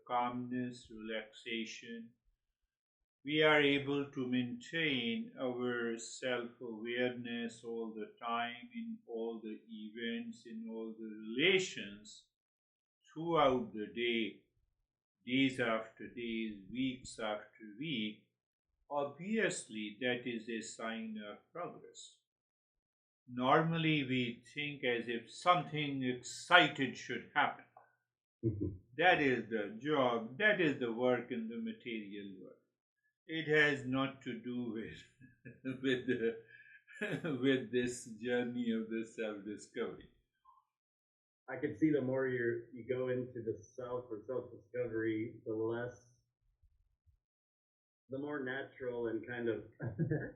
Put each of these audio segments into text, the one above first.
calmness, relaxation. We are able to maintain our self-awareness all the time in all the events, in all the relations throughout the day, days after days, weeks after week. Obviously, that is a sign of progress. Normally, we think as if something excited should happen. That is the job, that is the work in the material world. It has not to do with with the, with this journey of the self-discovery. I can see the more you go into the self or self discovery, the more natural and kind of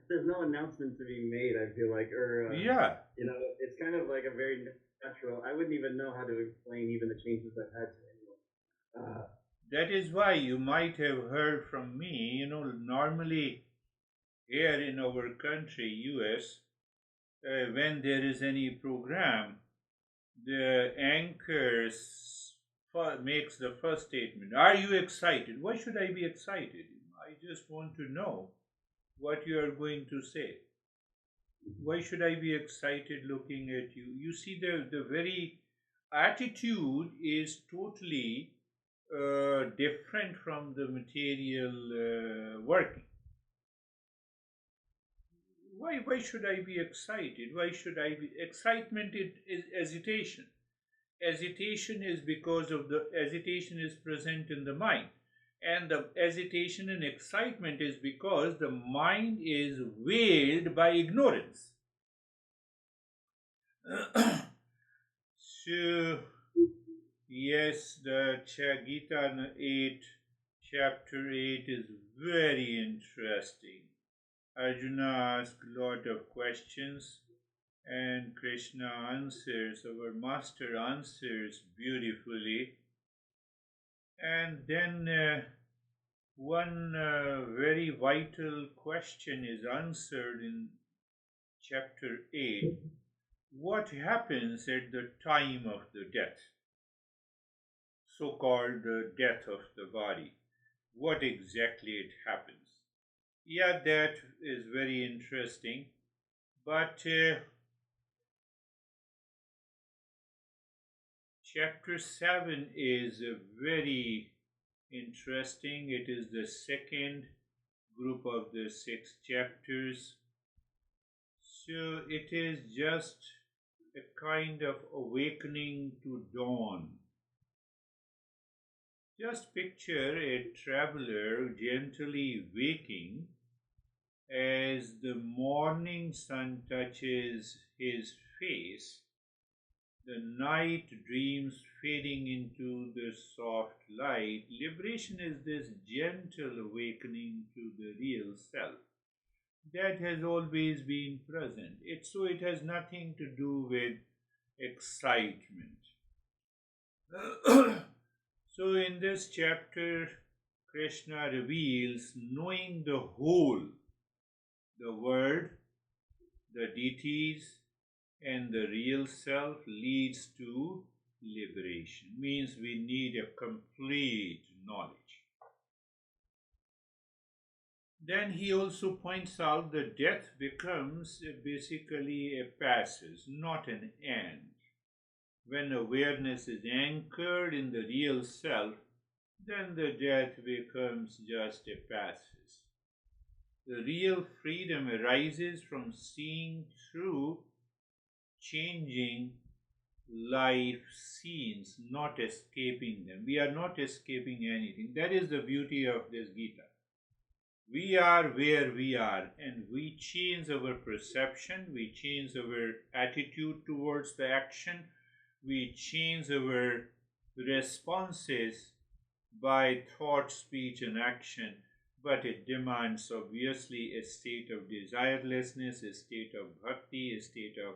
there's no announcement to be made. I feel like, or Yeah, it's kind of like a very natural. I wouldn't even know how to explain even the changes I've had to anyone. that is why you might have heard from me. Normally here in our country, US, when there is any program, the anchor makes the first statement. Are you excited? Why should I be excited? I just want to know what you are going to say. Why should I be excited looking at you? You see, the very attitude is totally different from the material working. Why should I be excited? Why should I be excitement is hesitation. Hesitation is because of the hesitation is present in the mind, and the hesitation and excitement is because the mind is veiled by ignorance. So yes, the Gita 8, chapter 8 is very interesting. Arjuna asks a lot of questions and Krishna answers, our master answers beautifully. And then one very vital question is answered in chapter 8. What happens at the time of the death? So called the death of the body. What exactly it happens? Yeah, that is very interesting. But chapter 7 is very interesting. It is the second group of the 6 chapters. So it is just a kind of awakening to dawn. Just picture a traveler gently waking as the morning sun touches his face, the night dreams fading into the soft light. Liberation is this gentle awakening to the real self that has always been present. It has nothing to do with excitement. So in this chapter, Krishna reveals knowing the whole, the word, the deities, and the real self leads to liberation. Means we need a complete knowledge. Then he also points out that death becomes basically a passage, not an end. When awareness is anchored in the real self, then the death becomes just a passage. The real freedom arises from seeing through changing life scenes, not escaping them. We are not escaping anything. That is the beauty of this Gita. We are where we are, and we change our perception, we change our attitude towards the action, we change our responses by thought, speech, and action. But it demands obviously a state of desirelessness, a state of bhakti, a state of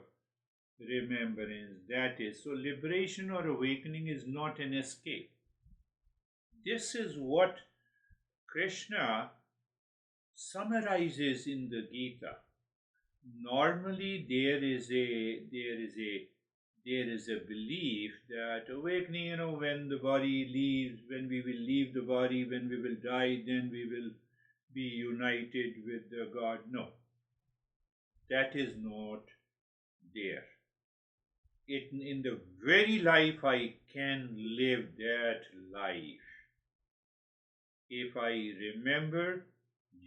remembrance. That is, so liberation or awakening is not an escape. This is what Krishna summarizes in the Gita. Normally there is a there is a belief that awakening, when the body leaves, when we will leave the body, when we will die, then we will be united with the God. No, that is not there. In the very life I can live that life, if I remember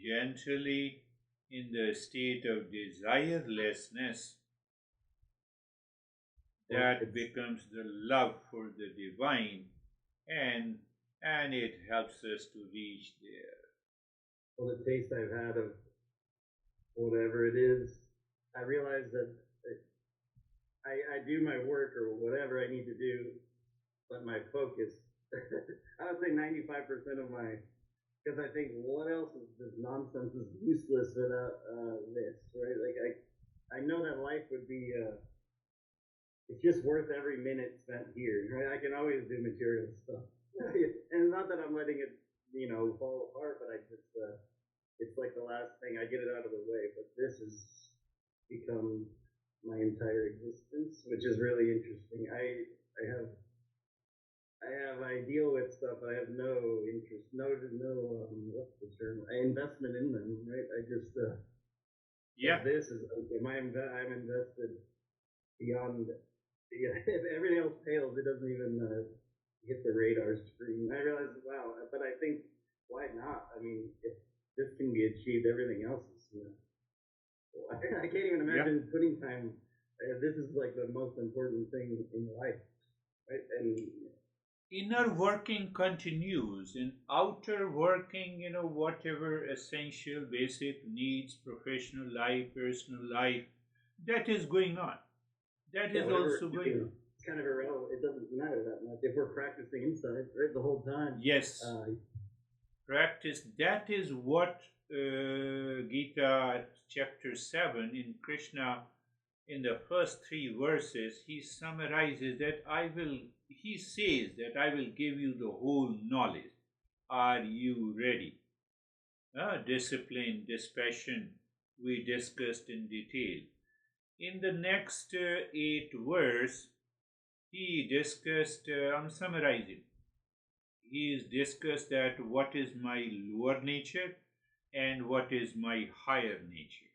gently in the state of desirelessness, that becomes the love for the divine, and it helps us to reach there. Well, the taste I've had of whatever it is, I realize that I do my work or whatever I need to do, but my focus, I would say 95% of my, because I think what else is this nonsense is useless without this, right? Like I know that life would be, it's just worth every minute spent here, right? I can always do material stuff. And not that I'm letting it, fall apart, but I just, it's like the last thing, I get it out of the way, but this has become my entire existence, which is really interesting. I deal with stuff. I have no interest, no, what's the term? Investment in them, right? I just, this is, I'm invested beyond, if everything else fails, it doesn't even hit the radar screen. I realize, wow, but I think, why not? I mean, if this can be achieved, everything else is, I can't even imagine putting time. This is like the most important thing in life, right? And inner working continues, and outer working, whatever essential, basic needs, professional life, personal life, that is going on. That is also going on. It's kind of irrelevant. It doesn't matter that much if we're practicing inside, right, the whole time. Yes. Practice. That is what Gita chapter 7 in Krishna, in the first 3 verses, he summarizes that he says that I will give you the whole knowledge. Are you ready? Discipline, dispassion, we discussed in detail. In the next 8 verse, he discussed, I'm summarizing, he discussed that what is my lower nature and what is my higher nature.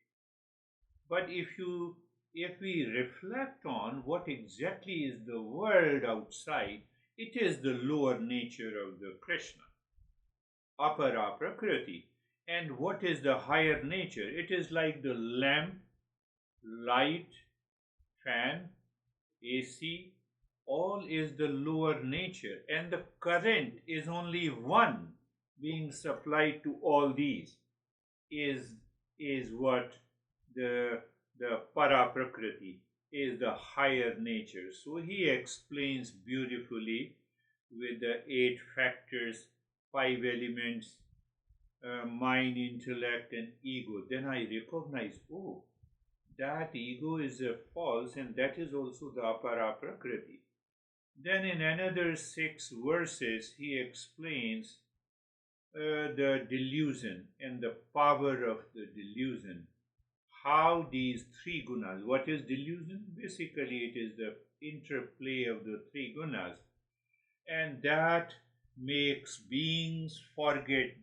But if we reflect on what exactly is the world outside, it is the lower nature of the Krishna, apara prakriti. And what is the higher nature? It is like the lamp, light, fan, AC, all is the lower nature, and the current is only one being supplied to all these, is what the para prakriti is, the higher nature. So he explains beautifully with the 8 factors, 5 elements, mind, intellect, and ego. Then I recognize, oh, that ego is false, and that is also the apara prakriti. Then in another 6 verses, he explains the delusion and the power of the delusion. How these 3 gunas, what is delusion? Basically, it is the interplay of the 3 gunas, and that makes beings forget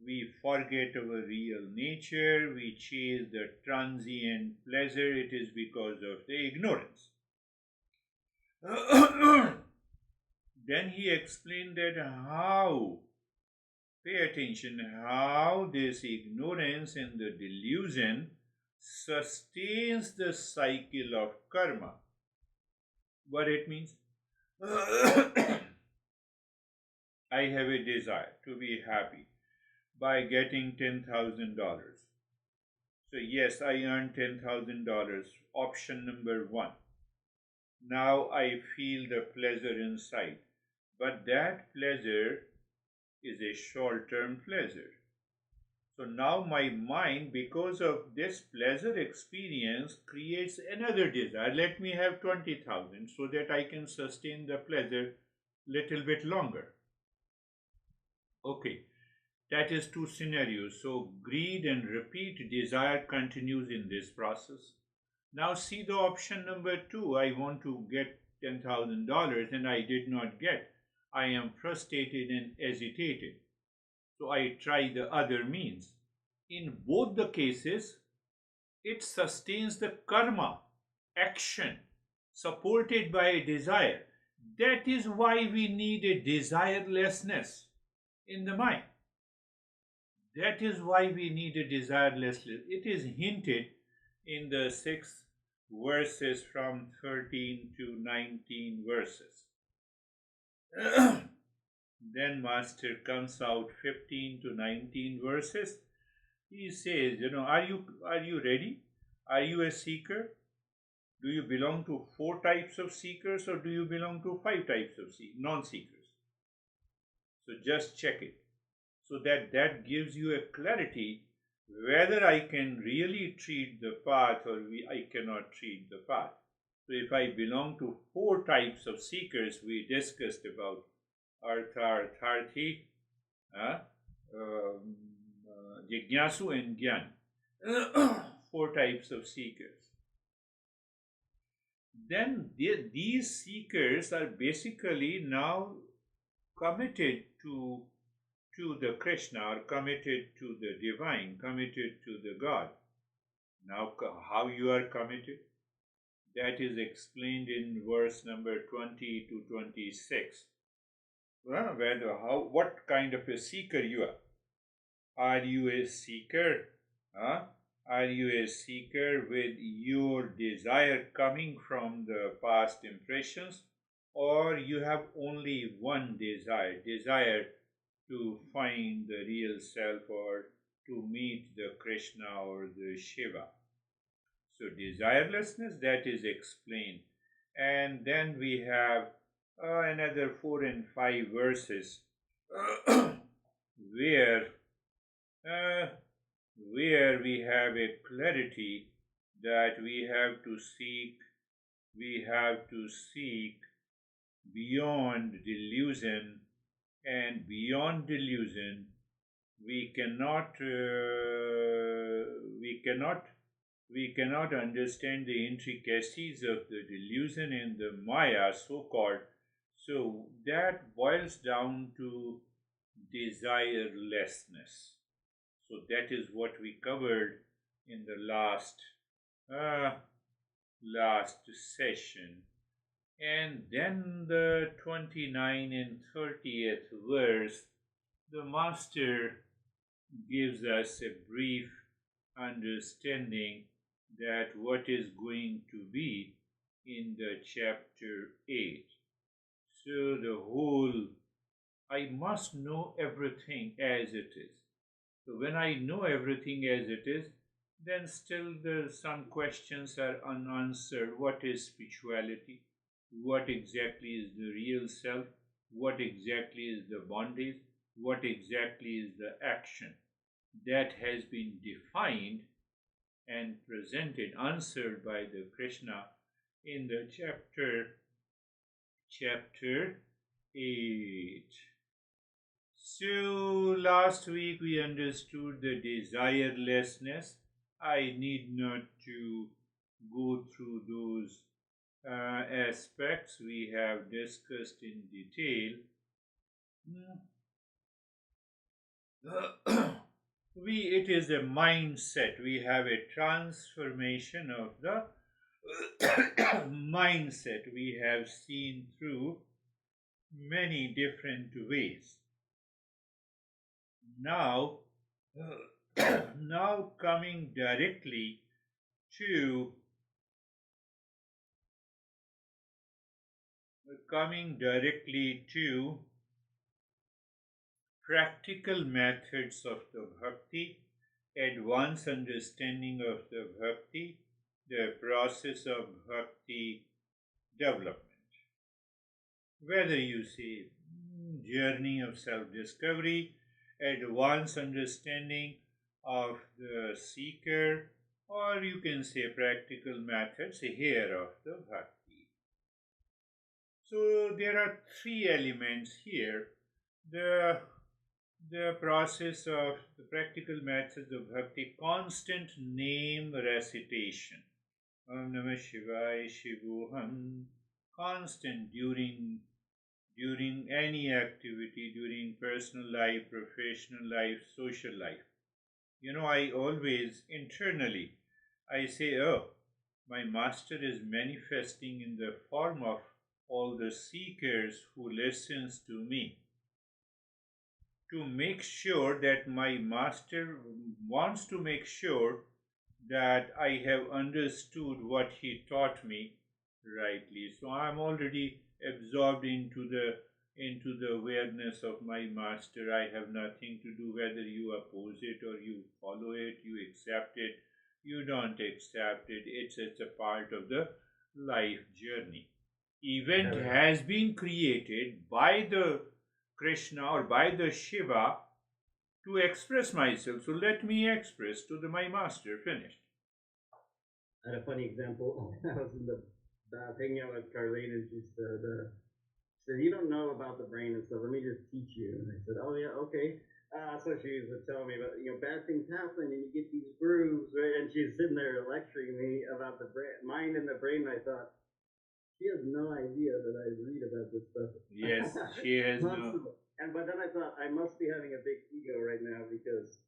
we forget our real nature, we chase the transient pleasure. It is because of the ignorance. Then he explained that how, pay attention, how this ignorance and the delusion sustains the cycle of karma. What it means? I have a desire to be happy by getting $10,000. So yes, I earned $10,000. Option number 1. Now I feel the pleasure inside, but that pleasure is a short-term pleasure. So now my mind, because of this pleasure experience, creates another desire. Let me have 20,000 so that I can sustain the pleasure little bit longer. Okay, that is 2 scenarios. So greed and repeat desire continues in this process. Now see the option number 2. I want to get $10,000 and I did not get. I am frustrated and agitated. So I try the other means. In both the cases, it sustains the karma, action, supported by a desire. That is why we need a desirelessness in the mind. That is why we need a desirelessness. It is hinted in the 6 verses from 13 to 19 verses. Then Master comes out 15 to 19 verses. He says, are you ready? Are you a seeker? Do you belong to 4 types of seekers or do you belong to 5 types of non-seekers? So just check it. So that gives you a clarity whether I can really treat the path or I cannot treat the path. So if I belong to 4 types of seekers, we discussed about Artha, Artharthi, Jignasu and Gyan. 4 types of seekers. Then these seekers are basically now committed to the Krishna, or committed to the divine, committed to the God. Now how you are committed? That is explained in verse number 20 to 26. What kind of a seeker you are? Are you a seeker? Are you a seeker with your desire coming from the past impressions, or you have only one desire to find the real self or to meet the Krishna or the Shiva? So desirelessness, that is explained. And then we have another 4 and 5 verses where we have a clarity that we have to seek beyond delusion, and beyond delusion we cannot understand the intricacies of the delusion and the Maya, so-called. So that boils down to desirelessness. So that is what we covered in the last session. And then the 29 and 30th verse, the Master gives us a brief understanding that what is going to be in the chapter 8. So the whole, I must know everything as it is. So when I know everything as it is, then still some questions are unanswered. What is spirituality? What exactly is the real self? What exactly is the bondage? What exactly is the action? That has been defined and presented, answered by the Krishna in the chapter 8. So last week we understood the desirelessness. I need not to go through those aspects we have discussed in detail. It is a mindset. We have a transformation of the mindset. We have seen through many different ways. Now coming directly to practical methods of the bhakti, advanced understanding of the bhakti, the process of bhakti development. Whether you say journey of self-discovery, advanced understanding of the seeker, or you can say practical methods here of the bhakti. So there are 3 elements here. The process of the practical methods of bhakti, constant name recitation. Om Namah Shivaya, Shivoham, constant during any activity, during personal life, professional life, social life. I always internally I say, oh, my master is manifesting in the form of all the seekers who listens to me, to make sure that my master wants to make sure that I have understood what he taught me rightly. So I'm already absorbed into the awareness of my master. I have nothing to do whether you oppose it or you follow it, you accept it, you don't accept it. It's a part of the life journey. Event has been created by the Krishna or by the Shiva to express myself. So let me express to my master. Finished. I had a funny example. I was in the bath hanging out with Carlene, and she said, "You don't know about the brain and stuff. Let me just teach you." And I said, "Oh yeah, okay." So she was telling me about bad things happen and you get these grooves, right? And she's sitting there lecturing me about the mind and the brain. And I thought, she has no idea that I read about this stuff. Yes, she has no. But then I thought, I must be having a big ego right now because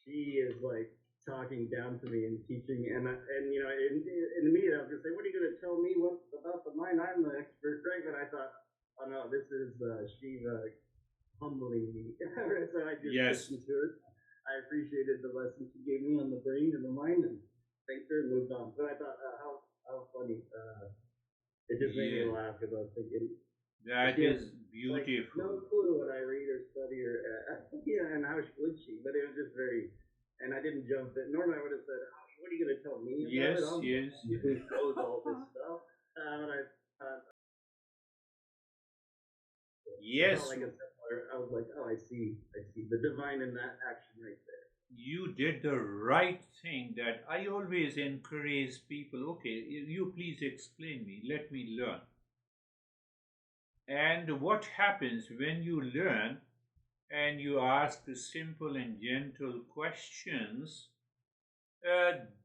she is like talking down to me and teaching, and in the media I was gonna say, what are you gonna tell me about the mind? I'm the expert, right? But I thought, oh no, this is Shiva humbling me. So I just listened to it. I appreciated the lesson she gave me on the brain and the mind, and thanked her and moved on. But I thought, how funny. It just made me laugh because I was thinking, that is beautiful. No clue what I read or study or and how would she? But it was just very, and I didn't jump in. Normally I would have said, "Oh, what are you going to tell me?" Yes. Who knows all this stuff? But yes. I was like, oh, I see the divine in that action right there. You did the right thing. That I always encourage people. Okay, you please explain me. Let me learn. And what happens when you learn and you ask simple and gentle questions?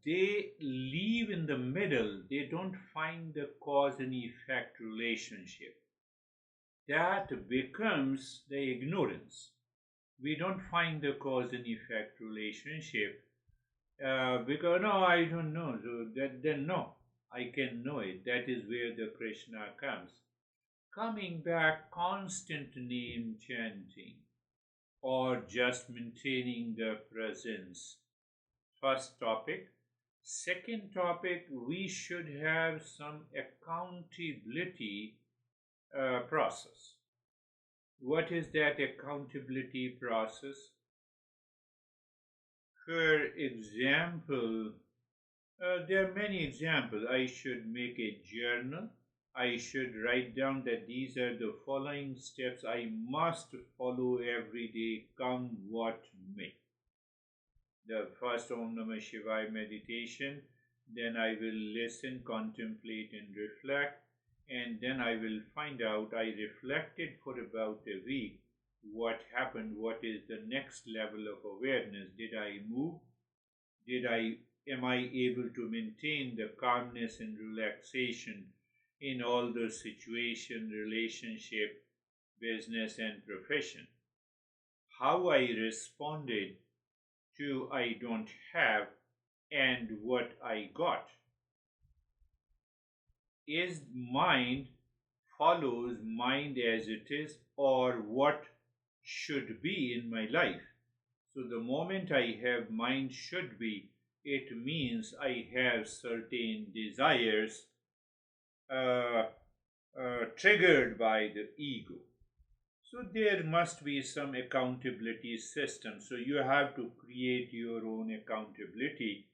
They leave in the middle. They don't find the cause and effect relationship. That becomes the ignorance. We don't find the cause and effect relationship because no, I don't know. So then no, I can know it. That is where the Krishna comes. Coming back, constant name chanting or just maintaining the presence. First topic. Second topic, we should have some accountability process. What is that accountability process? For example, there are many examples. I should make a journal. I should write down that these are the following steps I must follow every day, come what may. The first Om Namah Shivaya meditation, then I will listen, contemplate and reflect, and then I will find out. I reflected for about a week. What happened? What is the next level of awareness? Did I move? Am I able to maintain the calmness and relaxation in all the situation, relationship, business and profession? How I responded to I don't have and what I got. Is mind follows mind as it is or what should be in my life? So the moment I have mind should be, it means I have certain desires triggered by the ego. So there must be some accountability system. So you have to create your own accountability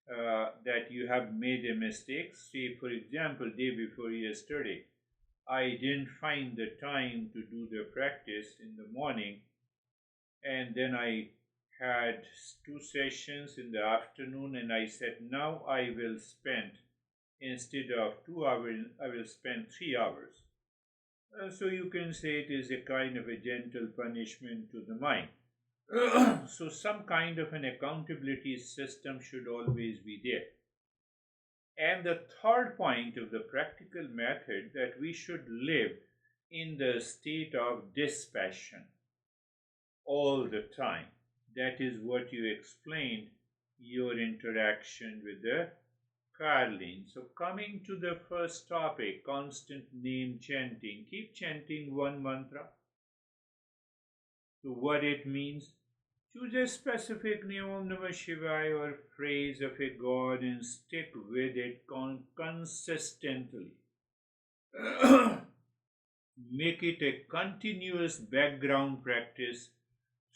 that you have made a mistake. Say, for example, day before yesterday, I didn't find the time to do the practice in the morning, and then I had 2 sessions in the afternoon, and I said, now I will spend, instead of 2 hours, I will spend 3 hours. So you can say it is a kind of a gentle punishment to the mind. So some kind of an accountability system should always be there. And the third point of the practical method, that we should live in the state of dispassion all the time. That is what you explained your interaction with the Carlin. So, coming to the first topic, constant name chanting. Keep chanting one mantra. To what it means, choose a specific name Om Namah Shivaya or phrase of a god and stick with it consistently. Make it a continuous background practice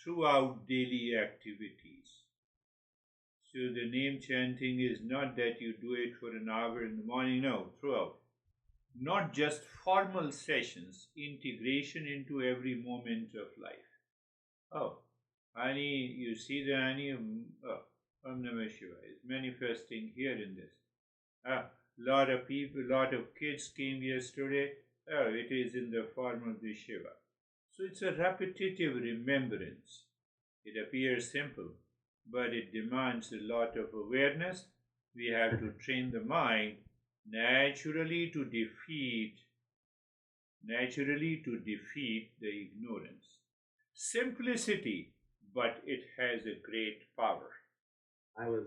throughout daily activities. So the name chanting is not that you do it for an hour in the morning, no, throughout. Not just formal sessions, integration into every moment of life. Oh, honey, you see the honey? Om Namah Shivaya is manifesting here in this. Lot of people, lot of kids came yesterday. Oh, it is in the form of the Shiva. So it's a repetitive remembrance. It appears simple, but it demands a lot of awareness. We have to train the mind naturally to defeat the ignorance. Simplicity, but it has a great power. I was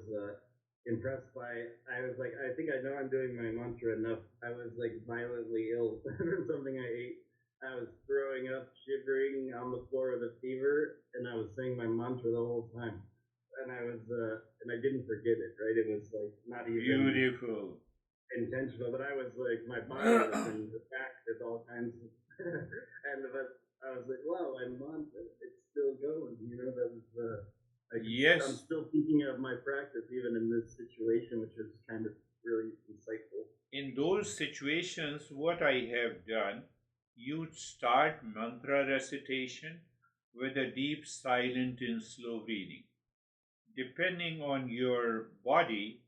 impressed by, I was like, I think I know I'm doing my mantra enough. I was like violently ill from something I ate. I was throwing up, shivering on the floor with a fever, and I was saying my mantra the whole time. And I was, and I didn't forget it, right? It was like not even beautiful, intentional, but I was like, my body was in the back with all kinds of, but I was like, wow, my mantra, it's still going, you know, that was, yes. I'm still thinking of my practice even in this situation, which is kind of really insightful. In those situations, what I have done, you start mantra recitation with a deep, silent and slow breathing. Depending on your body,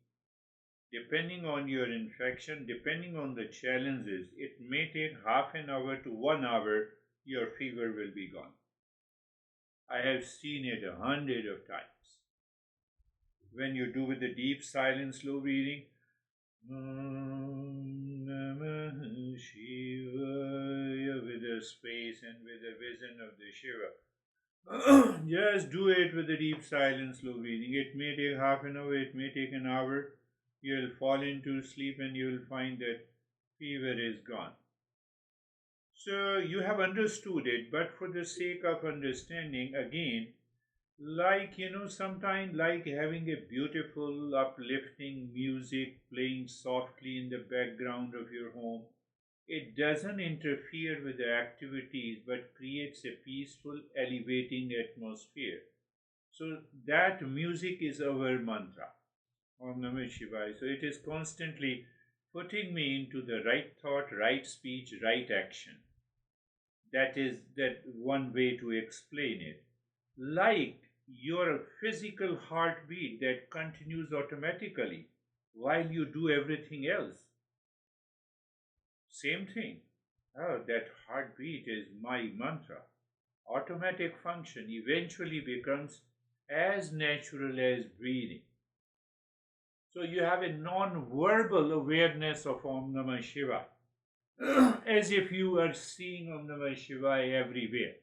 depending on your infection, depending on the challenges, it may take half an hour to 1 hour, your fever will be gone. I have seen it 100 of times. When you do with the deep, silent, slow breathing, Om Namah Shivaya, with the space and with the vision of the Shiva. Just do it with the deep, silent, slow breathing. It may take half an hour, it may take an hour. You'll fall into sleep and you'll find that fever is gone. So you have understood it, but for the sake of understanding, again, like, sometimes like having a beautiful, uplifting music playing softly in the background of your home. It doesn't interfere with the activities but creates a peaceful, elevating atmosphere. So that music is our mantra, Om Namah Shivaya. So it is constantly putting me into the right thought, right speech, right action. That is that one way to explain it. Like your physical heartbeat that continues automatically while you do everything else. Same thing. Oh, that heartbeat is my mantra. Automatic function eventually becomes as natural as breathing. So you have a non-verbal awareness of Om Namah Shivaya. As if you are seeing Om Namah Shivaya everywhere.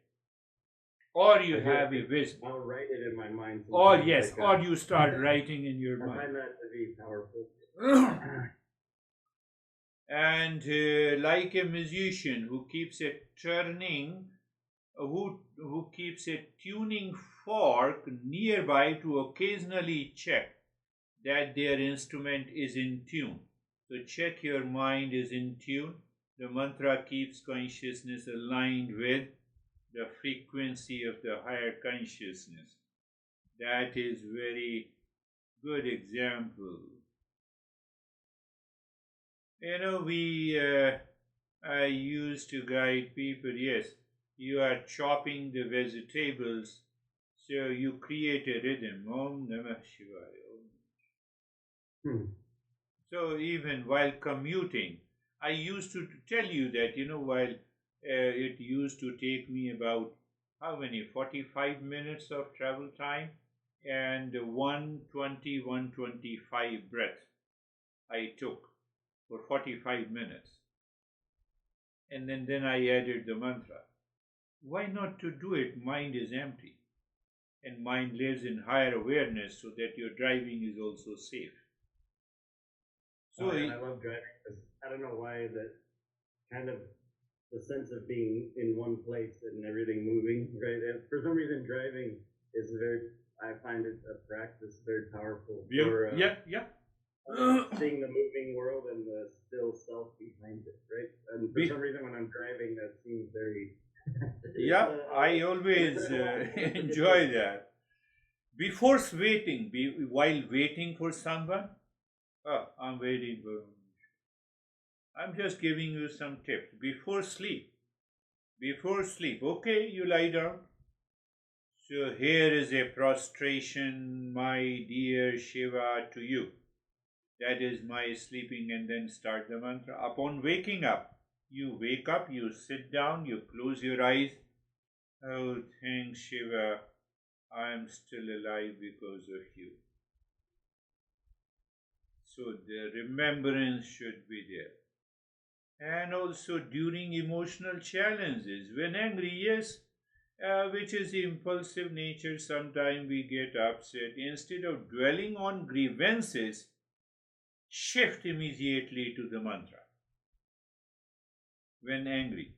Or you have a vision. I'll write it in my mind. Or yes, or you start writing in your mind. I find that to be powerful. And like a musician who keeps a turning, who keeps a tuning fork nearby to occasionally check that their instrument is in tune. So check your mind is in tune. The mantra keeps consciousness aligned with the frequency of the higher consciousness. That is very good example. I used to guide people, yes, you are chopping the vegetables, so you create a rhythm, Om Namah Shivaya. So even while commuting, I used to tell you that, while it used to take me about, 45 minutes of travel time and 120, 125 breath. I took for 45 minutes. And then I added the mantra. Why not to do it? Mind is empty. And mind lives in higher awareness so that your driving is also safe. So and I love driving because I don't know why that kind of the sense of being in one place and everything moving, right? And for some reason, driving is I find it a practice very powerful. Seeing the moving world and the still self behind it, right? And for some reason, when I'm driving, that seems very. I always enjoy that. While waiting for someone, I'm waiting for. I'm just giving you some tips. Before sleep, okay, you lie down. So here is a prostration, my dear Shiva, to you. That is my sleeping, and then start the mantra. Upon waking up, you wake up, you sit down, you close your eyes. Oh, thanks Shiva, I am still alive because of you. So the remembrance should be there. And also during emotional challenges, when angry, yes, which is impulsive nature, sometimes we get upset. Instead of dwelling on grievances, shift immediately to the mantra. When angry,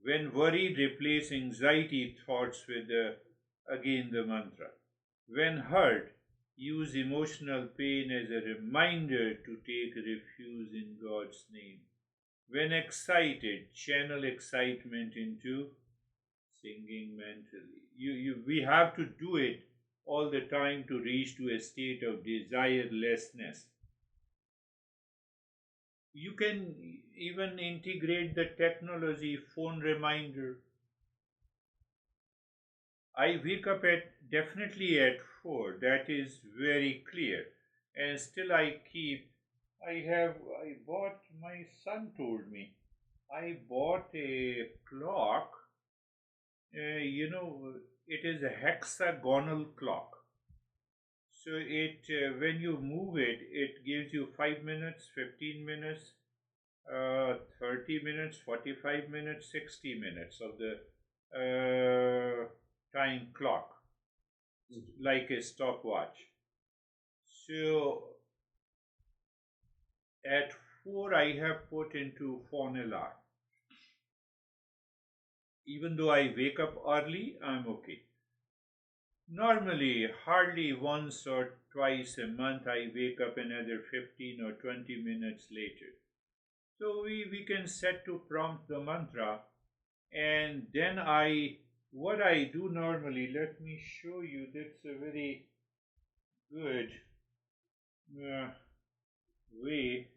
when worried, replace anxiety thoughts with again the mantra. When hurt, use emotional pain as a reminder to take refuge in God's name. When excited, channel excitement into singing mentally. We have to do it all the time to reach to a state of desirelessness. You can even integrate the technology, phone reminder. I wake up definitely at 4, that is very clear. And still my son told me, I bought a clock, it is a hexagonal clock. So when you move it, it gives you 5 minutes, 15 minutes, 30 minutes, 45 minutes, 60 minutes of the time clock, like a stopwatch. So at 4 I have put into phone alarm. Even though I wake up early, I'm okay. Normally, hardly once or twice a month, I wake up another 15 or 20 minutes later. So we can set to prompt the mantra, and then what I do normally, let me show you, that's a very good way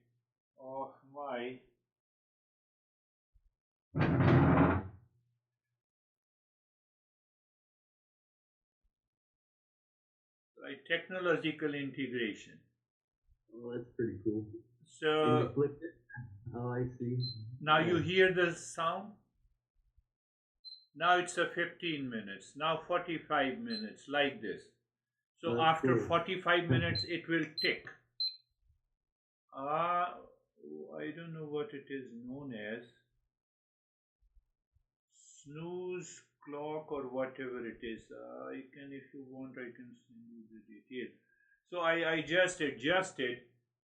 of my technological integration. Oh, that's pretty cool. So you flipped it? Oh, I see. Now you hear the sound. Now it's a 15 minutes. Now 45 minutes, like this. So That's after cool. 45 minutes, it will tick. I don't know what it is known as. Snooze clock or whatever it is. If you want, I can send you the details. So I just adjusted,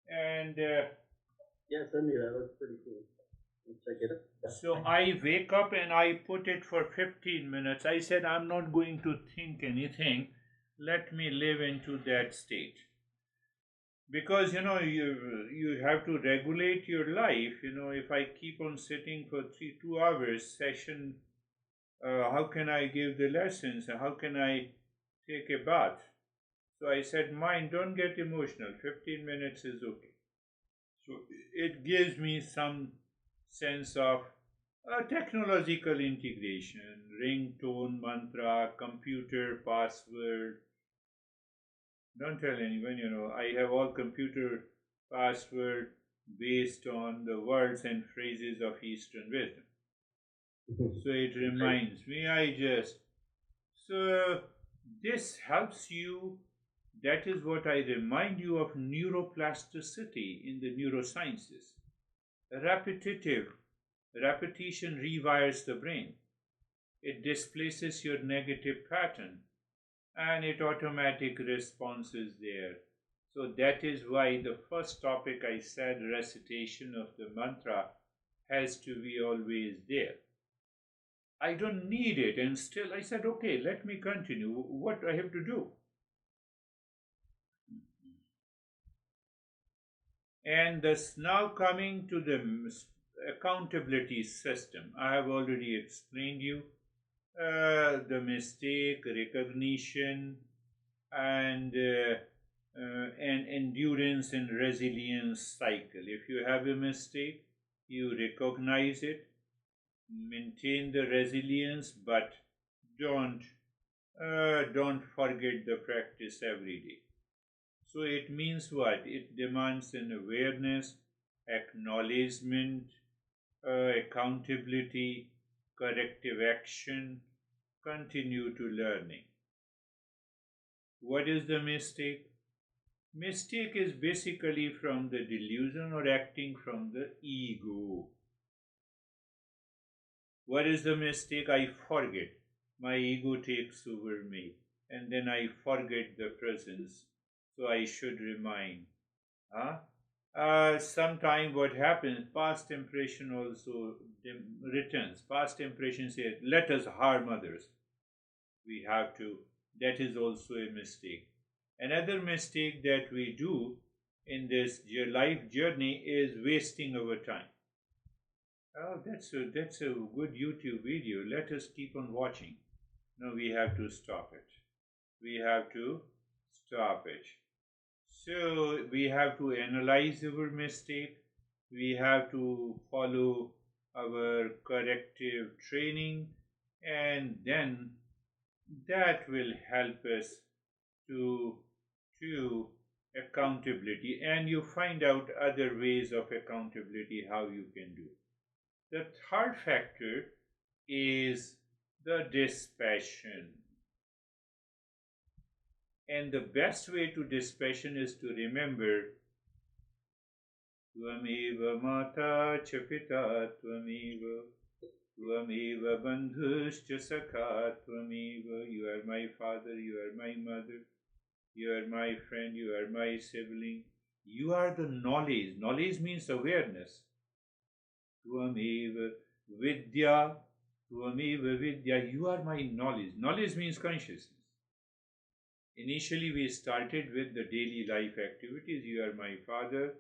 and yeah, send me that. That's pretty cool. Let's check it out. So I wake up and I put it for 15 minutes. I said I'm not going to think anything. Let me live into that state. Because you have to regulate your life. If I keep on sitting for 2 hours session, how can I give the lessons? How can I take a bath? So I said, mind, don't get emotional. 15 minutes is okay. So it gives me some sense of technological integration, ringtone, mantra, computer password. Don't tell anyone, I have all computer password based on the words and phrases of Eastern wisdom. So it reminds me, so this helps you That is what I remind you of neuroplasticity in the neurosciences. Repetitive repetition rewires the brain. It displaces your negative pattern and it automatic response is there. So that is why the first topic I said, recitation of the mantra, has to be always there. I don't need it, and still I said, okay, let me continue. What do I have to do? And thus now coming to the accountability system. I have already explained you the mistake, recognition, and endurance and resilience cycle. If you have a mistake, you recognize it, maintain the resilience, but don't forget the practice every day. So it means what? It demands an awareness, acknowledgement, accountability, corrective action, continue to learning. What is the mistake? Mistake is basically from the delusion or acting from the ego. What is the mistake? I forget. My ego takes over me, and then I forget the presence. So I should remind. Sometime what happens, past impression also returns. Past impression says, let us harm others. We have to. That is also a mistake. Another mistake that we do in this life journey is wasting our time. Oh, that's a good YouTube video. Let us keep on watching. No, we have to stop it. We have to stop it. So we have to analyze our mistake. We have to follow our corrective training, and then that will help us to accountability, and you find out other ways of accountability how you can do. The third factor is the dispassion. And the best way to dispassion is to remember Tvameva mata cha pita tvameva Tvameva bandhuscha sakha tvameva. You are my father, you are my mother, you are my friend, you are my sibling. You are the knowledge. Knowledge means awareness. Tvameva vidya. Tvameva vidya. You are my knowledge. Knowledge means consciousness. Initially, we started with the daily life activities. You are my father,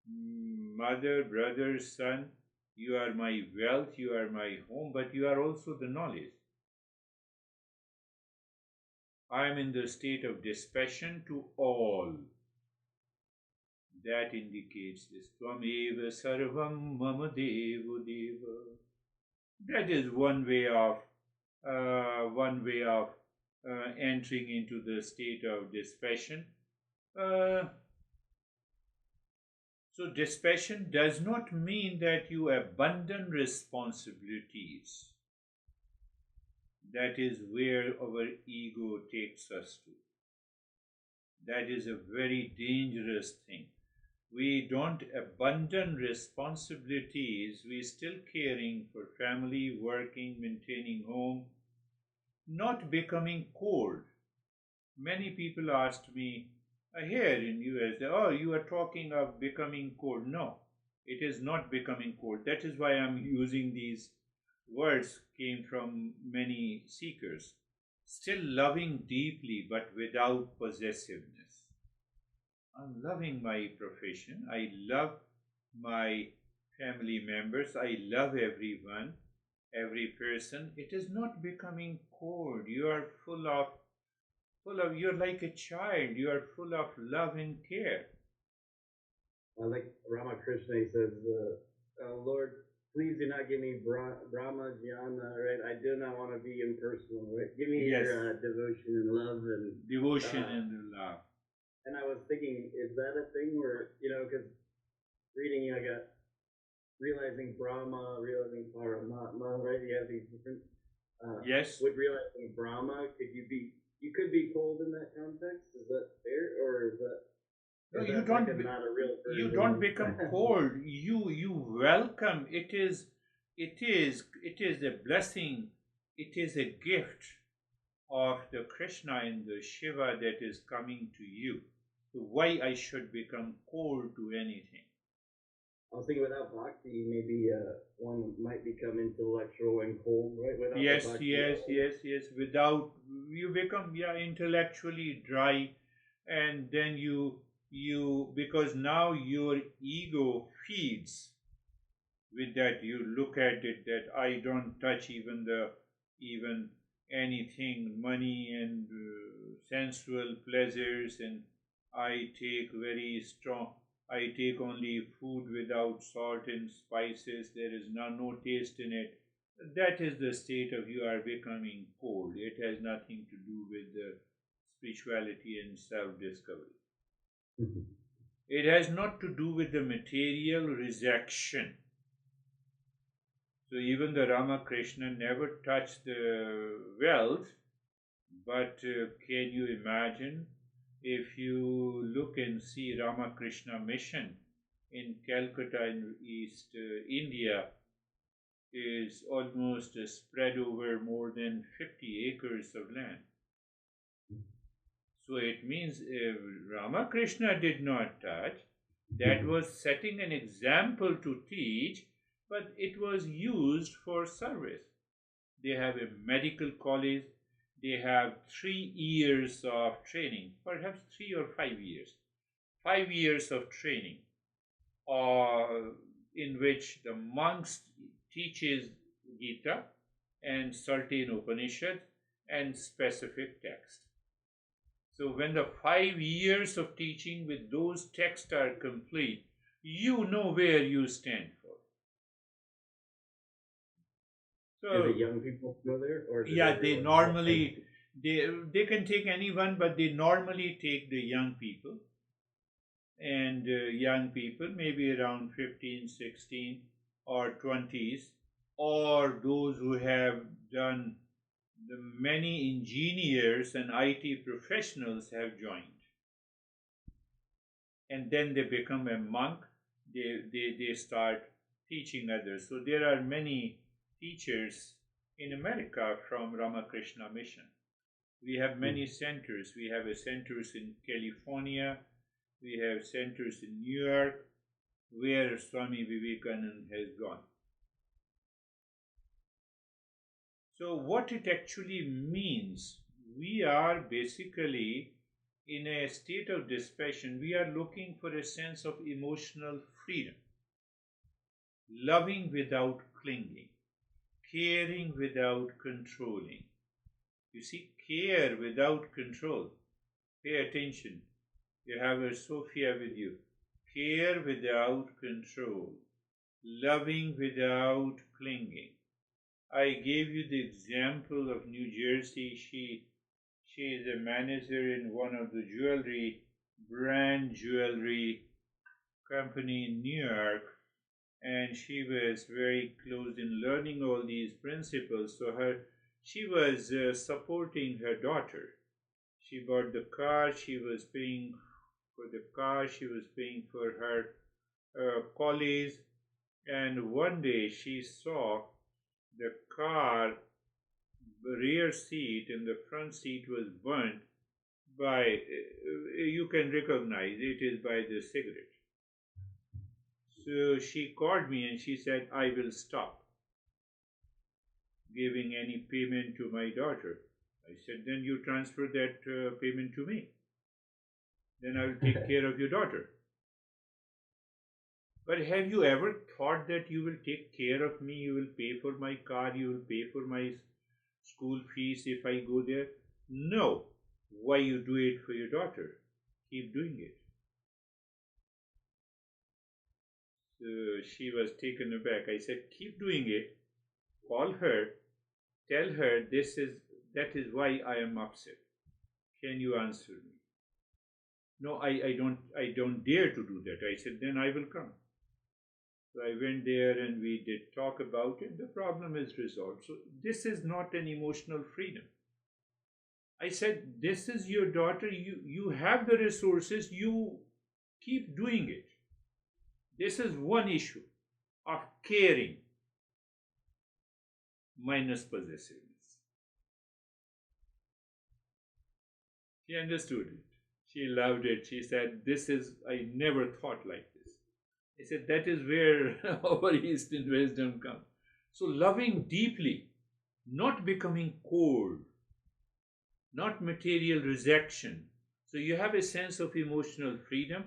mother, brother, son. You are my wealth, you are my home, but you are also the knowledge. I am in the state of dispassion to all. That indicates this. Tvameva sarvam mama devo deva. That is one way of entering into the state of dispassion. So dispassion does not mean that you abandon responsibilities. That is where our ego takes us to. That is a very dangerous thing. We don't abandon responsibilities. We still caring for family, working, maintaining home, not becoming cold. Many people asked me here in US, oh, you are talking of becoming cold. No, it is not becoming cold. That is why I'm using these words, came from many seekers. Still loving deeply, but without possessiveness. I'm loving my profession. I love my family members. I love everyone, every person. It is not becoming cold. You are full of, you're like a child. You are full of love and care. Like Ramakrishna, he says, Lord, please do not give me Brahma Jnana, right? I do not want to be impersonal, right? Give me your devotion and love and devotion and love. And I was thinking, is that a thing where, because reading, I got realizing Brahma, realizing Paramatma, right? You have these different. Yes. With realizing Brahma, you could be be cold in that context? Is that fair, or is that? No, Is you that like don't. not a real You version don't of become that? cold. You welcome. It is a blessing. It is a gift of the Krishna and the Shiva that is coming to you. So why I should become cold to anything? I was thinking without bhakti, maybe one might become intellectual and cold, right? Without Yes, the bhakti. yes. Without you become intellectually dry, and then you because now your ego feeds with that. You look at it that I don't touch even anything, money and sensual pleasures, and I take very strong. I take only food without salt and spices. There is no taste in it. That is the state of you are becoming cold. It has nothing to do with the spirituality and self-discovery. Mhm. It has not to do with the material rejection. So even the Ramakrishna never touched the wealth, but can you imagine if you look and see Ramakrishna mission in Calcutta in East India is almost spread over more than 50 acres of land. So it means Ramakrishna did not touch. That was setting an example to teach, but it was used for service. They have a medical college. They have 3 years of training, perhaps 3 or 5 years. 5 years of training, in which the monks teaches Gita and certain Upanishad and specific text. So when the 5 years of teaching with those texts are complete, you know where you stand for. So Do the young people go there, or they normally they can take anyone, but they normally take the young people, and young people maybe around 15, 16 or 20s, or those who have done the many engineers and IT professionals have joined. And then they become a monk, they start teaching others. So there are many teachers in America from Ramakrishna Mission. We have many centers. We have centers in California, we have centers in New York, where Swami Vivekananda has gone. So what it actually means, we are basically in a state of dispassion. We are looking for a sense of emotional freedom, loving without clinging, caring without controlling. You see, care without control. Pay attention. You have a Sophia with you. Care without control, loving without clinging. I gave you the example of New Jersey. She is a manager in one of the brand jewelry company in New York, and she was very close in learning all these principles. So she was supporting her daughter. She bought the car. She was paying for the car. She was paying for her college. And one day she saw the car rear seat and the front seat was burnt by, you can recognize it is by the cigarette. So she called me and she said, I will stop giving any payment to my daughter. I said, then you transfer that payment to me. Then I will take care of your daughter. But have you ever thought that you will take care of me, you will pay for my car, you will pay for my school fees if I go there? No. Why you do it for your daughter? Keep doing it. So she was taken aback. I said, keep doing it. Call her. Tell her that is why I am upset. Can you answer me? No, I don't dare to do that. I said, then I will come. So I went there and we did talk about it. The problem is resolved. So this is not an emotional freedom. I I said, this is your daughter, you have the resources, you keep doing it. This is one issue of caring minus possessiveness. She understood it. She loved it. She said, I never thought like this. I said, that is where our Eastern wisdom comes. So loving deeply, not becoming cold, not material rejection. So you have a sense of emotional freedom.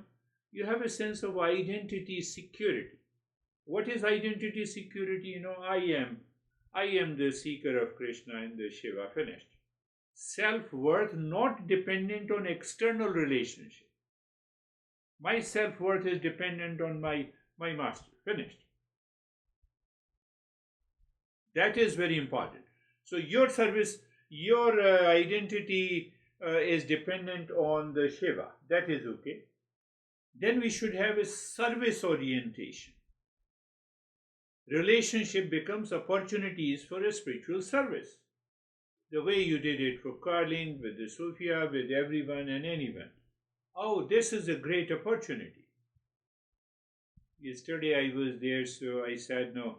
You have a sense of identity security. What is identity security? I am the seeker of Krishna and the Shiva. Finished. Self-worth not dependent on external relationship. My self-worth is dependent on my master. Finished. That is very important. So your service, your identity is dependent on the Shiva. That is okay. Then we should have a service orientation. Relationship becomes opportunities for a spiritual service. The way you did it for Carlin, with the Sophia, with everyone and anyone. Oh, this is a great opportunity. Yesterday I was there, so I said no.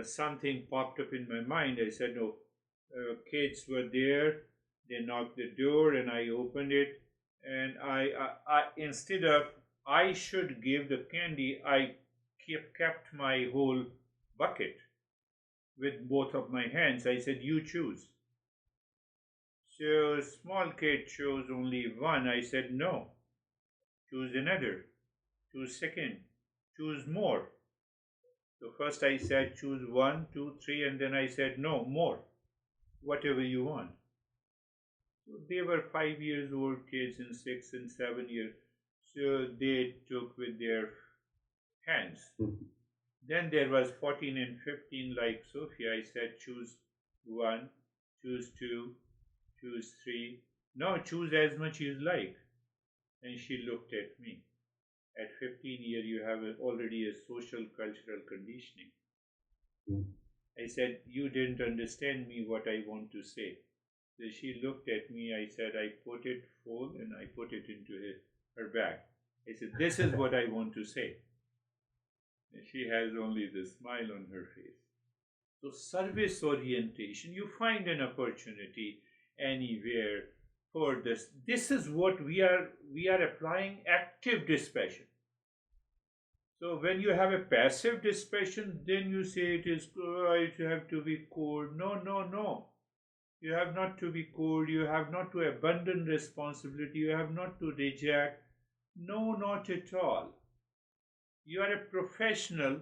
Something popped up in my mind. I said no. Kids were there. They knocked the door, and I opened it. And I instead of I should give the candy, I kept my whole bucket with both of my hands. I said, you choose. So small kid chose only one. I said, no. Choose another. Choose second. Choose more. So first I said, choose 1, 2, 3, and then I said, no, more. Whatever you want. So they were 5 years old kids and 6 and 7 years. So they took with their hands. Then there was 14 and 15 like Sophia. I said, choose 1, choose 2, choose 3. No, choose as much you like. And she looked at me. At 15 years, you have already a social cultural conditioning. I said, you didn't understand me what I want to say. So she looked at me. I said, I put it full and I put it into her bag. I said, this is what I want to say. And she has only the smile on her face. So service orientation, you find an opportunity anywhere for this. This is what we are applying active dispassion. So when you have a passive dispassion, then you say it is I have to be cold. No. You have not to be cold. You have not to abandon responsibility. You have not to reject. No, not at all. You are a professional.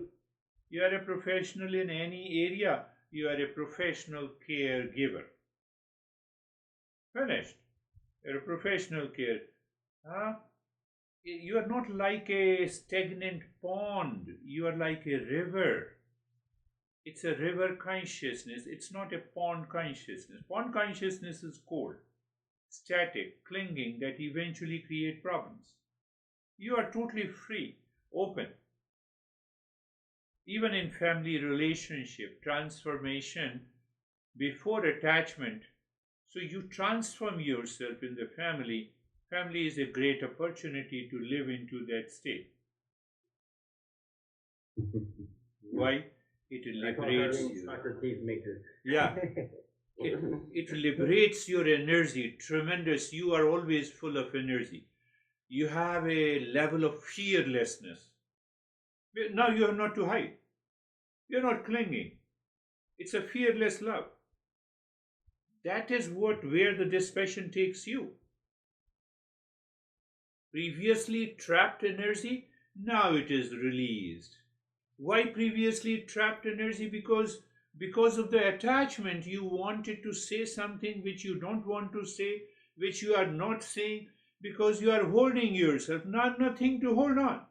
You are a professional in any area. You are a professional caregiver. Finished. You are a professional care. You are not like a stagnant pond. You are like a river. It's a river consciousness. It's not a pond consciousness. Pond consciousness is cold, static, clinging that eventually create problems. You are totally free, open. Even in family relationship, transformation before attachment. So you transform yourself in the family. Family is a great opportunity to live into that state. Why? It liberates you. Socrates maker. Yeah. It liberates your energy. Tremendous. You are always full of energy. You have a level of fearlessness. Now you have not to hide. You're not clinging. It's a fearless love. That is where the dispassion takes you. Previously trapped energy, now it is released. Why previously trapped energy? Because of the attachment. You wanted to say something which you don't want to say, which you are not saying, because you are holding yourself, nothing to hold on.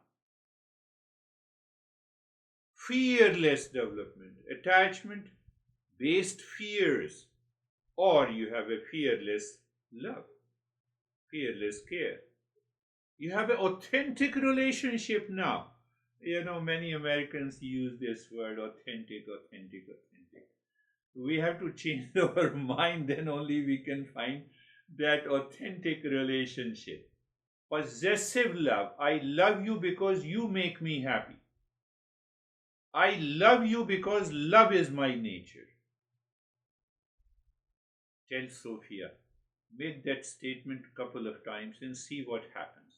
Fearless development, attachment based fears, or you have a fearless love, fearless care. You have an authentic relationship now. Many Americans use this word authentic. We have to change our mind, then only we can find that authentic relationship. Possessive love. I love you because you make me happy. I love you because love is my nature. Tell Sophia, make that statement a couple of times and see what happens.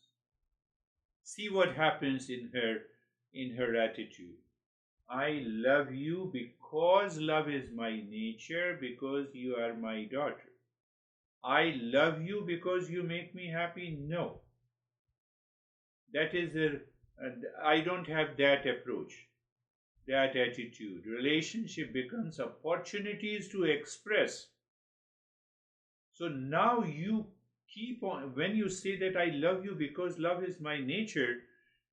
See what happens in her attitude. I love you because love is my nature, because you are my daughter. I love you because you make me happy. No. That is I don't have that approach, that attitude. Relationship becomes opportunities to express. So now you keep on, when you say that I love you because love is my nature,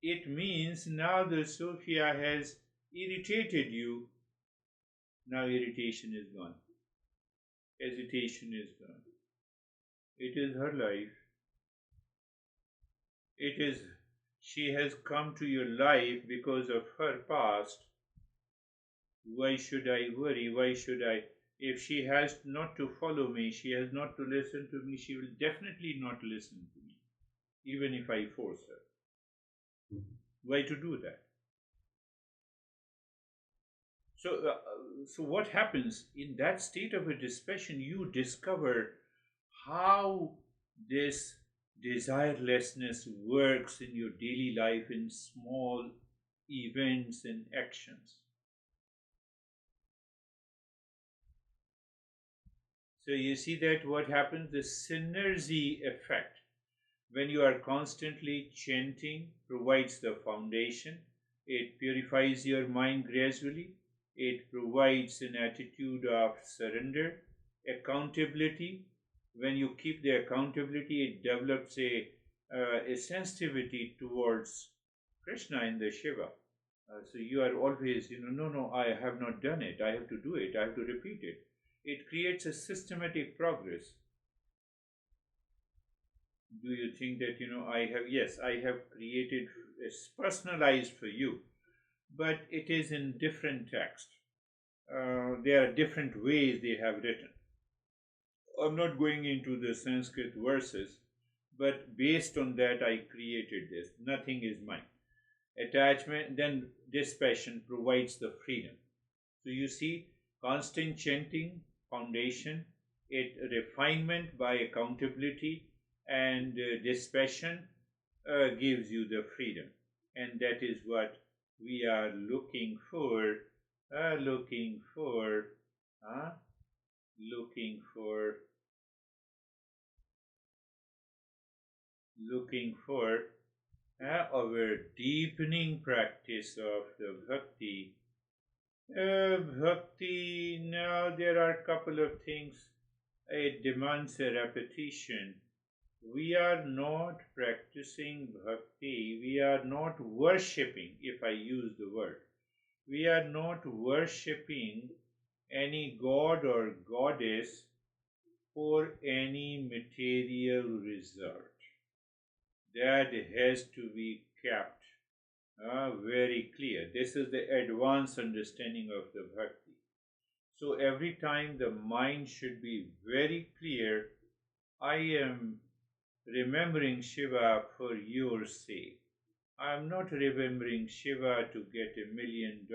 it means now the Sophia has irritated you. Now irritation is gone. Hesitation is gone. It is her life. It is, she has come to your life because of her past. Why should I worry? Why should I? If she has not to follow me, she has not to listen to me, she will definitely not listen to me, even if I force her. Why to do that? So what happens in that state of a dispassion? You discover how this desirelessness works in your daily life in small events and actions. So you see that what happens, the synergy effect. When you are constantly chanting, provides the foundation. It purifies your mind gradually. It provides an attitude of surrender, accountability. When you keep the accountability, it develops a sensitivity towards Krishna and the Shiva. So you are always, no, I have not done it. I have to do it. I have to repeat it. It creates a systematic progress. Do you think that, I have created, it's personalized for you, but it is in different text. There are different ways they have written. I'm not going into the Sanskrit verses, but based on that I created this. Nothing is mine. Attachment, then dispassion provides the freedom. So you see, constant chanting, foundation, it refinement by accountability, and dispassion gives you the freedom. And that is what we are looking for, looking for our deepening practice of the bhakti. Bhakti, now there are a couple of things. It demands a repetition. We are not practicing bhakti. We are not worshipping, if I use the word. We are not worshipping any god or goddess for any material result. That has to be kept very clear. This is the advanced understanding of the bhakti. So every time the mind should be very clear, I am remembering Shiva for your sake. I am not remembering Shiva to get $1 million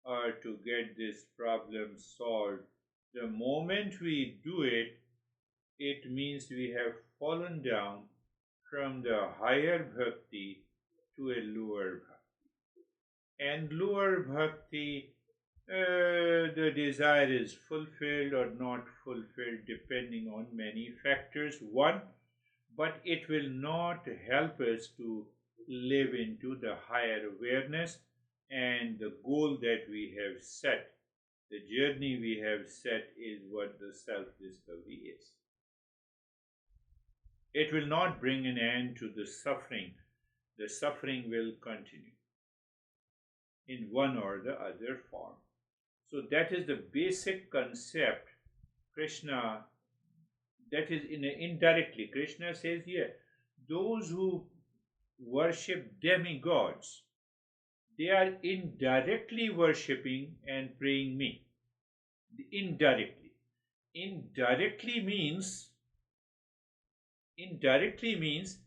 or to get this problem solved. The moment we do it, it means we have fallen down from the higher bhakti to a lower bhakti. And lower bhakti, the desire is fulfilled or not fulfilled depending on many factors. One, but it will not help us to live into the higher awareness and the goal that we have set. The journey we have set is what the self-discovery is. It will not bring an end to the suffering. The suffering will continue in one or the other form. So that is the basic concept. Krishna, that is indirectly, Krishna says here, those who worship demigods, they are indirectly worshipping and praying me. Indirectly. Indirectly means indirectly means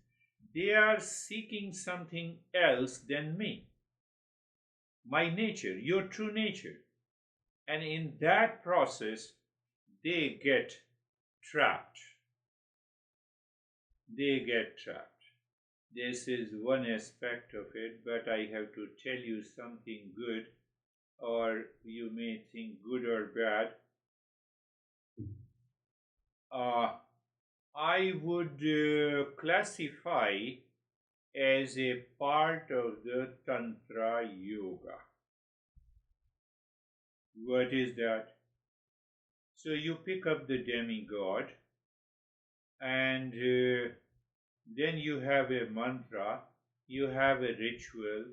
they are seeking something else than me, my nature, your true nature. And in that process, they get trapped. They get trapped. This is one aspect of it, but I have to tell you something good, or you may think good or bad. I would classify as a part of the tantra yoga. What is that? So you pick up the demigod, and then you have a mantra, you have a ritual,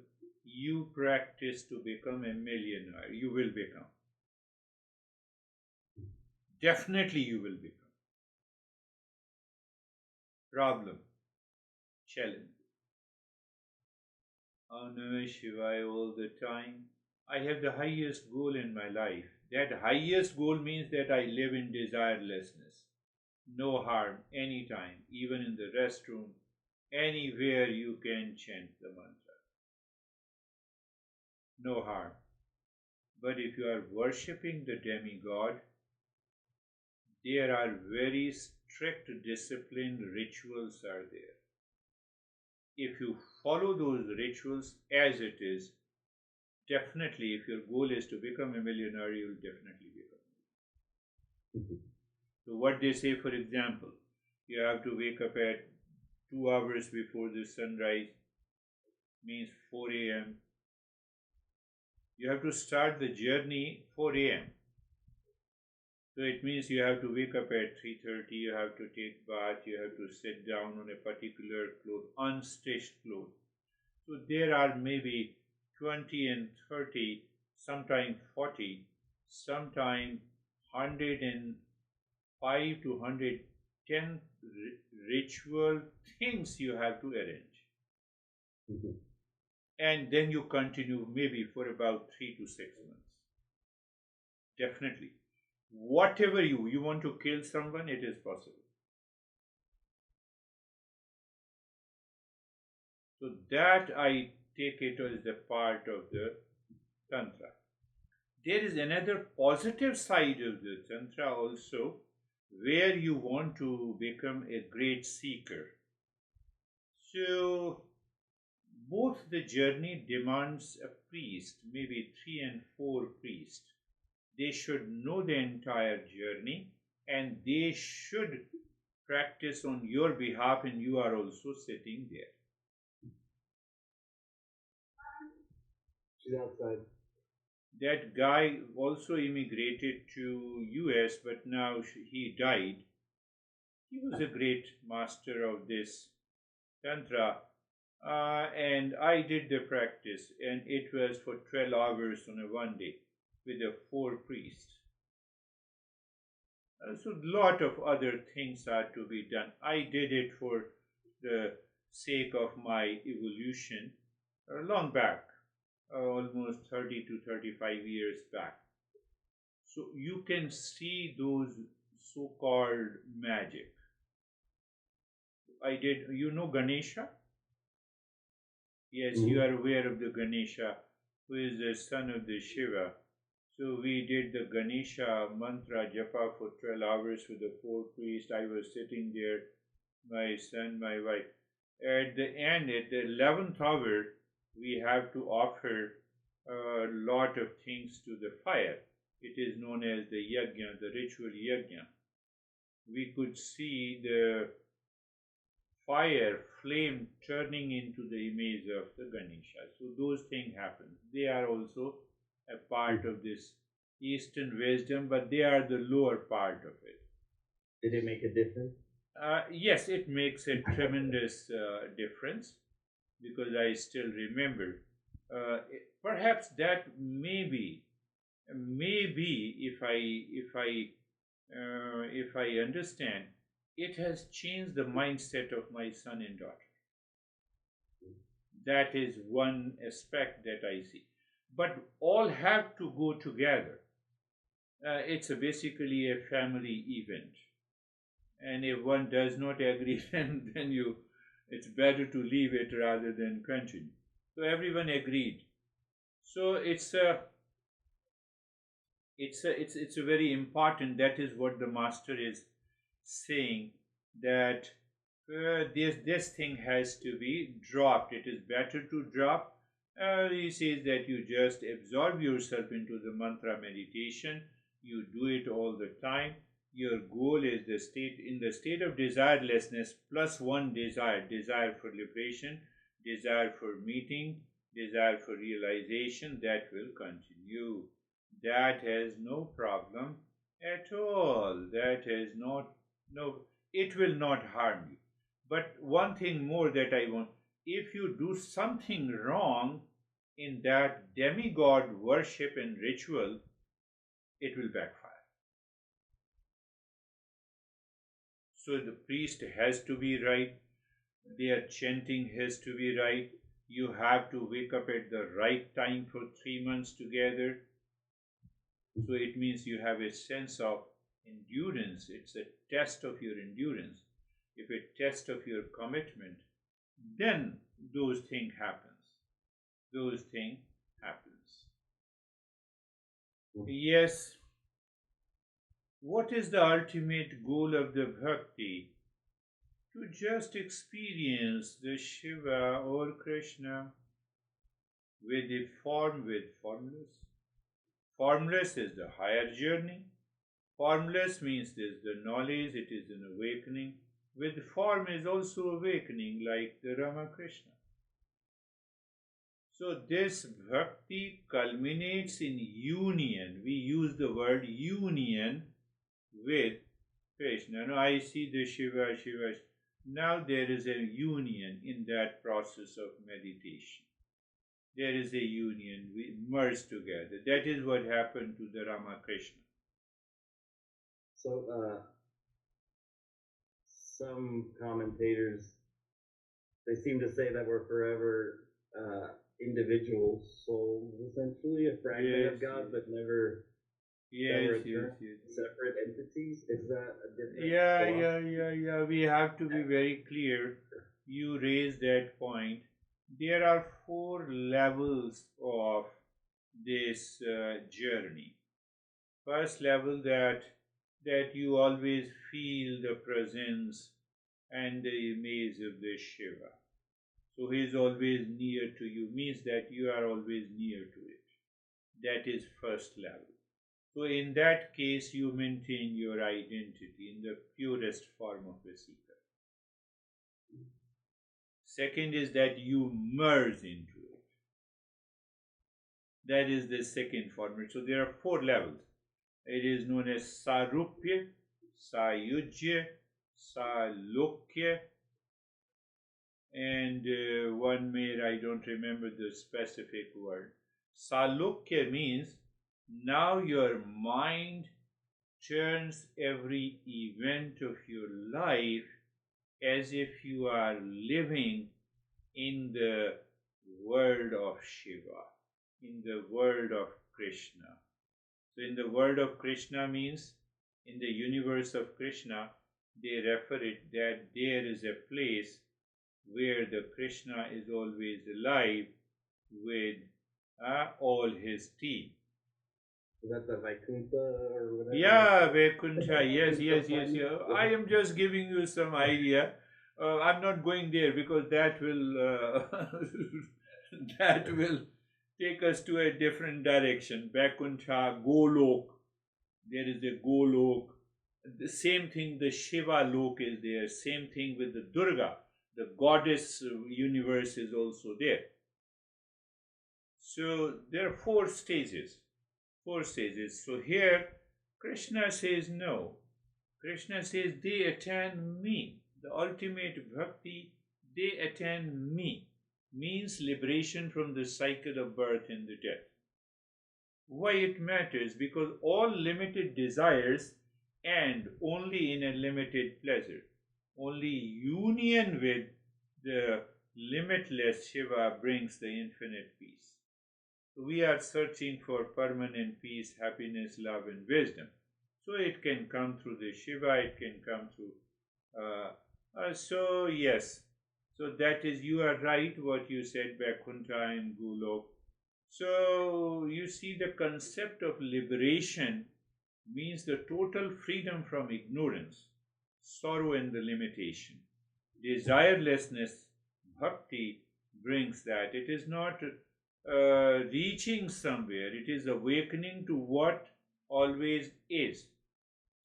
you practice to become a millionaire. You will become. Definitely you will become. Problem, challenge. Oh no, Shivaya, all the time. I have the highest goal in my life. That highest goal means that I live in desirelessness. No harm, anytime, even in the restroom, anywhere you can chant the mantra. No harm. But if you are worshipping the demigod, there are very strict disciplined rituals are there. If you follow those rituals as it is, definitely if your goal is to become a millionaire, you will definitely become. So what they say, for example, you have to wake up at 2 hours before the sunrise, means 4 a.m. You have to start the journey 4 a.m. So it means you have to wake up at 3:30, you have to take bath, you have to sit down on a particular cloth, unstitched cloth. So there are maybe 20 and 30, sometime 40, sometime 105 to 110 ritual things you have to arrange. And then you continue maybe for about 3 to 6 months. Definitely. Whatever you want to kill someone, it is possible. So that I take it as a part of the tantra. There is another positive side of the tantra also, where you want to become a great seeker. So both the journey demands a priest, maybe 3 and 4 priests. They should know the entire journey and they should practice on your behalf, and you are also sitting there. She's outside. That guy also immigrated to US, but now he died. He was a great master of this tantra, and I did the practice, and it was for 12 hours on a one day with the 4 priests. So a lot of other things are to be done. I did it for the sake of my evolution long back, almost 30 to 35 years back. So you can see those so-called magic. I did, you know Ganesha? Yes, you are aware of the Ganesha, who is the son of the Shiva. So we did the Ganesha mantra japa for 12 hours with the 4 priests. I was sitting there, my son, my wife. At the end, at the 11th hour, we have to offer a lot of things to the fire. It is known as the yajna, the ritual yajna. We could see the fire, flame turning into the image of the Ganesha. So those things happen. They are also a part of this Eastern wisdom, but they are the lower part of it. Did it make a difference? Yes, it makes a tremendous difference, because I still remember. Perhaps that maybe if I understand, it has changed the mindset of my son and daughter. That is one aspect that I see. But all have to go together. It's basically a family event. And if one does not agree, then it's better to leave it rather than continue. So everyone agreed. So it's a very important. That is what the master is saying, that this thing has to be dropped. It is better to drop. He says that you just absorb yourself into the mantra meditation. You do it all the time. Your goal is in the state of desirelessness plus one desire for liberation, desire for meeting, desire for realization. That will continue. That has no problem at all. That has it will not harm you. But one thing more that I want, if you do something wrong in that demigod worship and ritual, it will backfire. So the priest has to be right, their chanting has to be right, you have to wake up at the right time for 3 months together. So it means you have a sense of endurance. It's a test of your endurance. If a test of your commitment, then those things happens. Those things happens. Yes. What is the ultimate goal of the bhakti? To just experience the Shiva or Krishna with a form, with formless. Formless is the higher journey. Formless means there is the knowledge, it is an awakening. With form is also awakening, like the Ramakrishna. So this bhakti culminates in union. We use the word union with Krishna. Now I see the Shiva. Now there is a union in that process of meditation. There is a union, we merge together. That is what happened to the Ramakrishna. So, some commentators, they seem to say that we're forever individual souls, essentially, a fragment of God, but never separate entities. Is that a different Yeah. We have to be very clear. You raised that point. There are 4 levels of this journey. First level, that you always feel the presence and the image of the Shiva. So he is always near to you, means that you are always near to it. That is first level. So in that case, you maintain your identity in the purest form of a seeker. Second is that you merge into it. That is the second format. So there are 4 levels. It is known as Sarupya, Sayujya, Salokya, and one more, I don't remember the specific word. Salokya means now your mind turns every event of your life as if you are living in the world of Shiva, in the world of Krishna. So in the world of Krishna means in the universe of Krishna, they refer it that there is a place where the Krishna is always alive with all his team. Is that the Vaikuntha or whatever? Yeah, Vaikuntha, yes. I am just giving you some idea. I'm not going there because that will take us to a different direction. Vaikuntha, Golok, there is a Golok. The same thing, the Shiva Lok is there. Same thing with the Durga. The goddess universe is also there. So there are 4 stages. 4 stages. So here, Krishna says no. Krishna says they attain me. The ultimate bhakti, they attain me. Means liberation from the cycle of birth and the death. Why it matters? Because all limited desires end only in a limited pleasure. Only union with the limitless Shiva brings the infinite peace. We are searching for permanent peace, happiness, love, and wisdom. So it can come through the Shiva, it can come through So yes, so that is, you are right what you said, Vaikuntha and Golok. So you see, the concept of liberation means the total freedom from ignorance, sorrow, and the limitation. Desirelessness, bhakti, brings that. It is not reaching somewhere, it is awakening to what always is.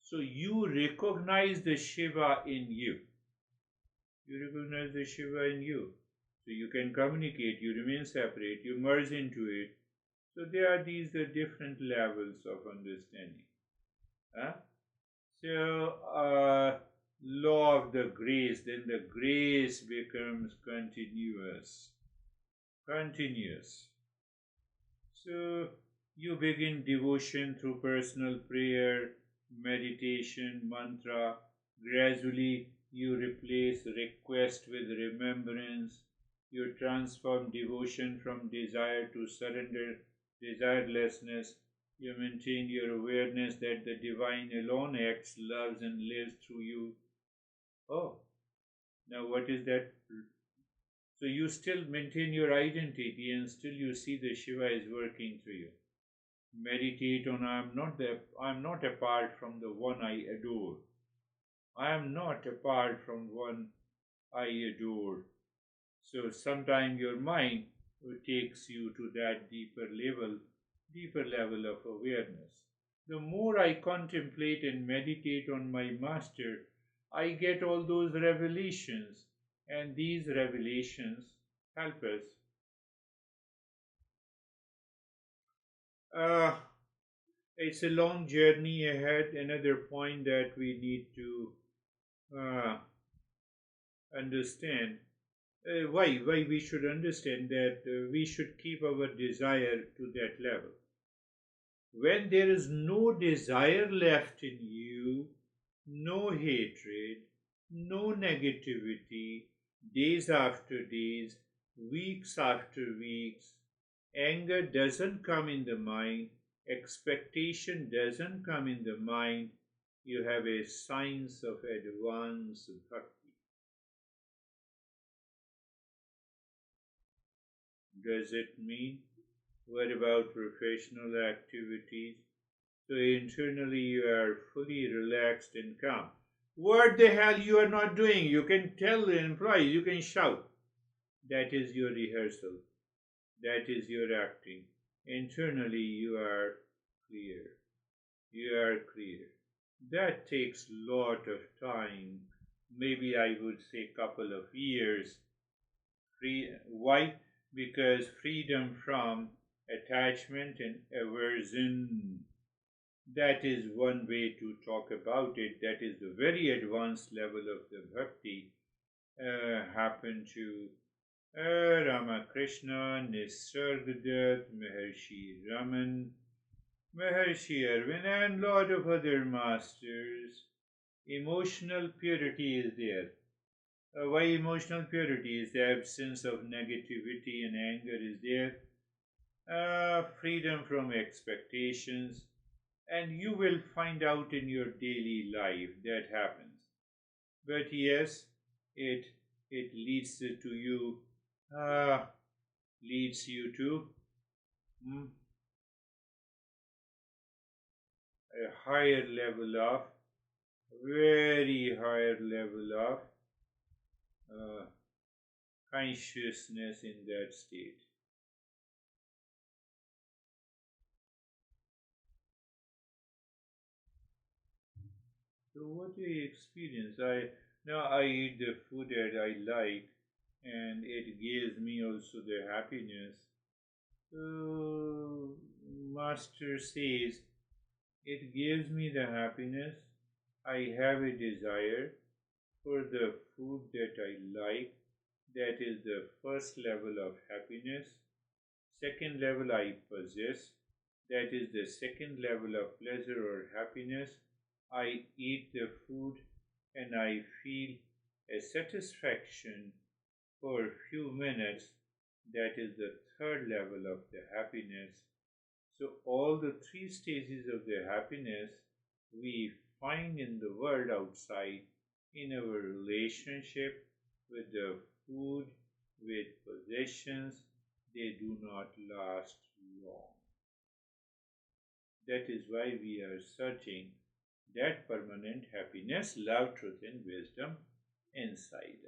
So you recognize the Shiva in you. You recognize the Shiva in you. So you can communicate, you remain separate, you merge into it. So there are these the different levels of understanding. Huh? So, law of the grace, then the grace becomes continuous. Continuous. So, you begin devotion through personal prayer, meditation, mantra. Gradually, you replace request with remembrance. You transform devotion from desire to surrender, desirelessness. You maintain your awareness that the divine alone acts, loves, and lives through you. Oh, now what is that? So you still maintain your identity and still you see the Shiva is working through you. Meditate on I am not apart from the one I adore. I am not apart from one I adore. So sometimes your mind takes you to that deeper level of awareness. The more I contemplate and meditate on my master, I get all those revelations, and these revelations help us. Uh, it's a long journey ahead. Another point that we need to uh, understand, why we should understand that we should keep our desire to that level. When there is no desire left in you, no hatred, no negativity, days after days, weeks after weeks, anger doesn't come in the mind, expectation doesn't come in the mind, you have a signs of advanced bhakti. Does it mean? What about professional activities? So internally you are fully relaxed and calm. What the hell you are not doing? You can tell the employees, you can shout. That is your rehearsal. That is your acting. Internally you are clear. You are clear. That takes lot of time. Maybe I would say couple of years. Why? Because freedom from attachment and aversion, that is one way to talk about it. That is the very advanced level of the bhakti happened to Ramakrishna, Nisargadatta, Maharshi Raman, Maharshi Arvind, and lot of other masters. Emotional purity is there. Why emotional purity is the absence of negativity and anger is there. Freedom from expectations, and you will find out in your daily life that happens. But yes, it leads to you, leads you to a higher level of, very higher level of consciousness in that state. So what do you experience? I eat the food that I like, and it gives me also the happiness. So Master says it gives me the happiness. I have a desire for the food that I like. That is the first level of happiness. Second level I possess. That is the second level of pleasure or happiness. I eat the food and I feel a satisfaction for a few minutes. That is the third level of the happiness. So all the three stages of the happiness we find in the world outside, in our relationship with the food, with possessions, they do not last long. That is why we are searching that permanent happiness, love, truth, and wisdom inside